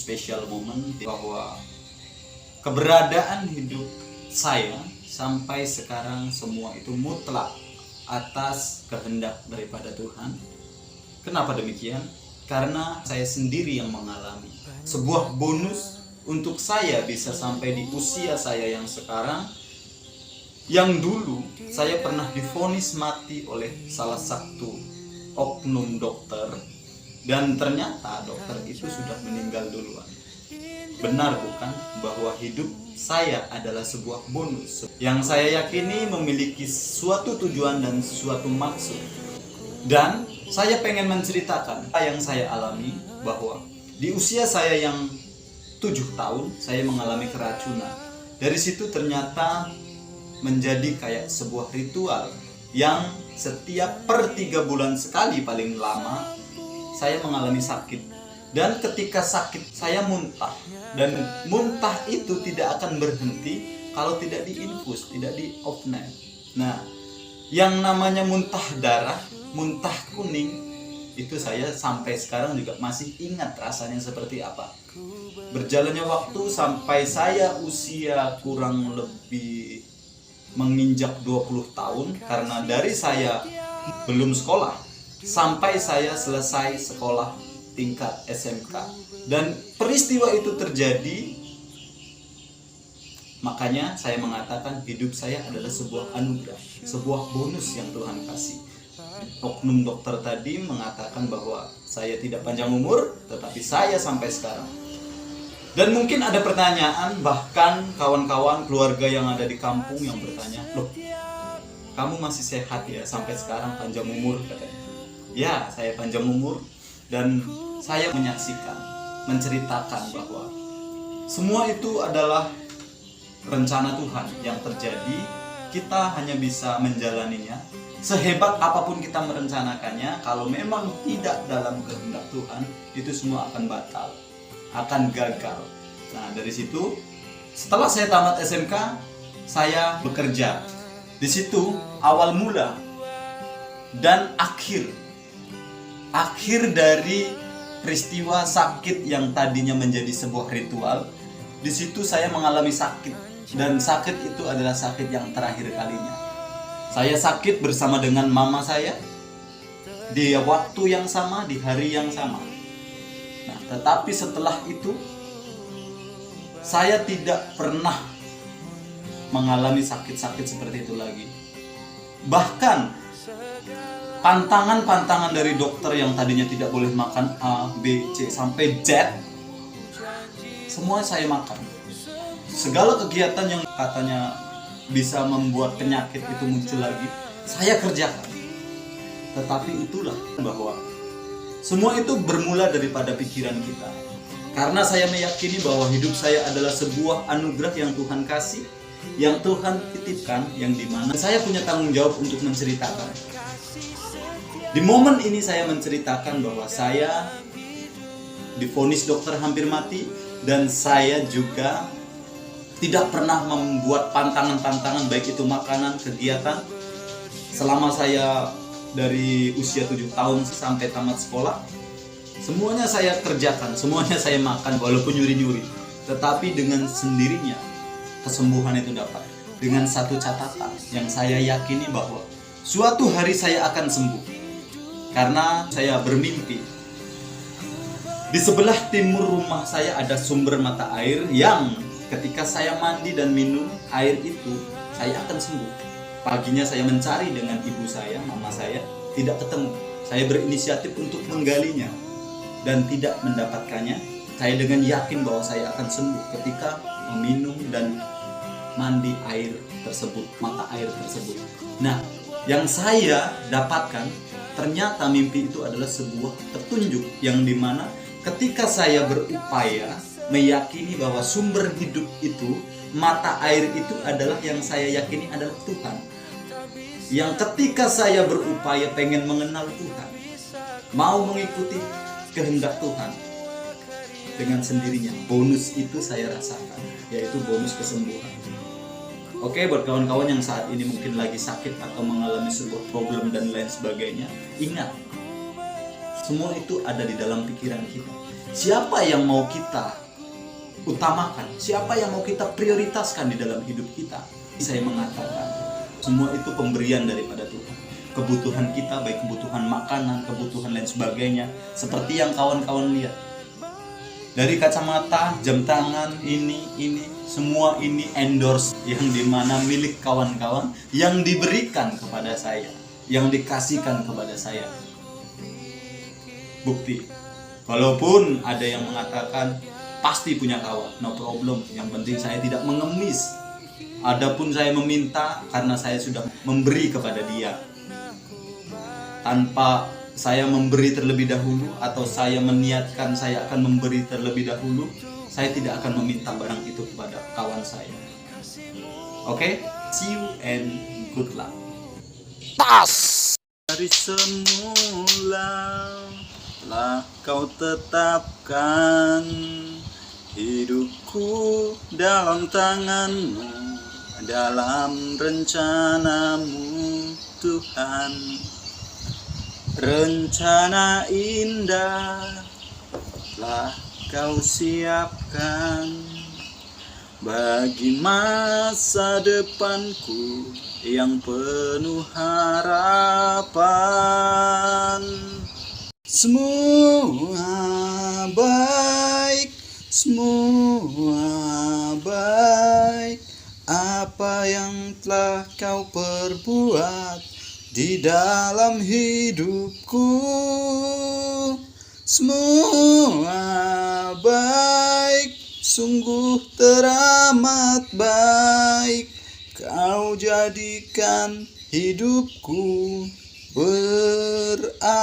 special moment bahwa keberadaan hidup saya sampai sekarang semua itu mutlak atas kehendak daripada Tuhan. Kenapa demikian? Karena saya sendiri yang mengalami sebuah bonus untuk saya bisa sampai di usia saya yang sekarang. Yang dulu saya pernah divonis mati oleh salah satu oknum dokter, dan ternyata dokter itu sudah meninggal duluan. Benar bukan bahwa hidup saya adalah sebuah bonus yang saya yakini memiliki suatu tujuan dan suatu maksud. Dan saya pengen menceritakan apa yang saya alami, bahwa di usia saya yang 7 tahun saya mengalami keracunan. Dari situ ternyata menjadi kayak sebuah ritual yang setiap per 3 bulan sekali paling lama saya mengalami sakit. Dan ketika sakit saya muntah, dan muntah itu tidak akan berhenti kalau tidak diinfus, tidak di off-net. Nah, yang namanya muntah darah, muntah kuning, itu saya sampai sekarang juga masih ingat rasanya seperti apa. Berjalannya waktu sampai saya usia kurang lebih menginjak 20 tahun, karena dari saya belum sekolah sampai saya selesai sekolah tingkat SMK. Dan peristiwa itu terjadi, makanya saya mengatakan hidup saya adalah sebuah anugerah, sebuah bonus yang Tuhan kasih. Oknum dokter tadi mengatakan bahwa saya tidak panjang umur, tetapi saya sampai sekarang. Dan mungkin ada pertanyaan, bahkan kawan-kawan keluarga yang ada di kampung yang bertanya, "Loh, kamu masih sehat ya sampai sekarang, panjang umur?" katanya. Ya, saya panjang umur, dan saya menyaksikan, menceritakan bahwa semua itu adalah rencana Tuhan yang terjadi. Kita hanya bisa menjalaninya. Sehebat apapun kita merencanakannya, kalau memang tidak dalam kehendak Tuhan, itu semua akan batal, akan gagal. Nah, dari situ setelah saya tamat SMK, saya bekerja. Di situ awal mula dan akhir dari peristiwa sakit yang tadinya menjadi sebuah ritual. Di situ saya mengalami sakit, dan sakit itu adalah sakit yang terakhir kalinya. Saya sakit bersama dengan mama saya di waktu yang sama, di hari yang sama. Nah, tetapi setelah itu saya tidak pernah mengalami sakit-sakit seperti itu lagi. Bahkan pantangan-pantangan dari dokter yang tadinya tidak boleh makan A, B, C sampai Z, semua saya makan. Segala kegiatan yang katanya bisa membuat penyakit itu muncul lagi, saya kerjakan. Tetapi itulah bahwa semua itu bermula daripada pikiran kita. Karena saya meyakini bahwa hidup saya adalah sebuah anugerah yang Tuhan kasih, yang Tuhan titipkan, yang dimana saya punya tanggung jawab untuk menceritakan. Di momen ini saya menceritakan bahwa saya divonis dokter hampir mati, dan saya juga tidak pernah membuat pantangan-pantangan, baik itu makanan, kegiatan. Selama saya dari usia 7 tahun sampai tamat sekolah, semuanya saya kerjakan, semuanya saya makan, walaupun nyuri-nyuri. Tetapi dengan sendirinya kesembuhan itu dapat. Dengan satu catatan yang saya yakini bahwa suatu hari saya akan sembuh. Karena saya bermimpi, di sebelah timur rumah saya ada sumber mata air yang ketika saya mandi dan minum air itu, saya akan sembuh. Paginya saya mencari dengan ibu saya, mama saya, tidak ketemu. Saya berinisiatif untuk menggalinya dan tidak mendapatkannya. Saya dengan yakin bahwa saya akan sembuh ketika meminum dan mandi air tersebut, mata air tersebut. Nah, yang saya dapatkan, ternyata mimpi itu adalah sebuah petunjuk yang dimana ketika saya berupaya meyakini bahwa sumber hidup itu, mata air itu adalah yang saya yakini adalah Tuhan. Yang ketika saya berupaya pengen mengenal Tuhan, mau mengikuti kehendak Tuhan, dengan sendirinya bonus itu saya rasakan, yaitu bonus kesembuhan. Oke, buat kawan-kawan yang saat ini mungkin lagi sakit atau mengalami sebuah problem dan lain sebagainya, ingat, semua itu ada di dalam pikiran kita. Siapa yang mau kita utamakan? Siapa yang mau kita prioritaskan di dalam hidup kita? Saya mengatakan, semua itu pemberian daripada Tuhan. Kebutuhan kita, baik kebutuhan makanan, kebutuhan lain sebagainya, seperti yang kawan-kawan lihat. Dari kacamata, jam tangan, ini, semua ini endorse yang dimana milik kawan-kawan, yang diberikan kepada saya, yang dikasihkan kepada saya. Bukti, walaupun ada yang mengatakan pasti punya kawan, no problem, yang penting saya tidak mengemis. Adapun saya meminta karena saya sudah memberi kepada dia. Tanpa saya memberi terlebih dahulu atau saya meniatkan saya akan memberi terlebih dahulu, saya tidak akan meminta barang itu kepada kawan saya. Oke? See you and good luck. Tas! Dari semula telah kau tetapkan hidupku dalam tanganmu, dalam rencanamu Tuhan. Rencana indah telah kau siapkan bagi masa depanku yang penuh harapan. Semua baik, semua baik, apa yang telah kau perbuat di dalam hidupku. Semua baik, sungguh teramat baik. Kau jadikan hidupku berarti.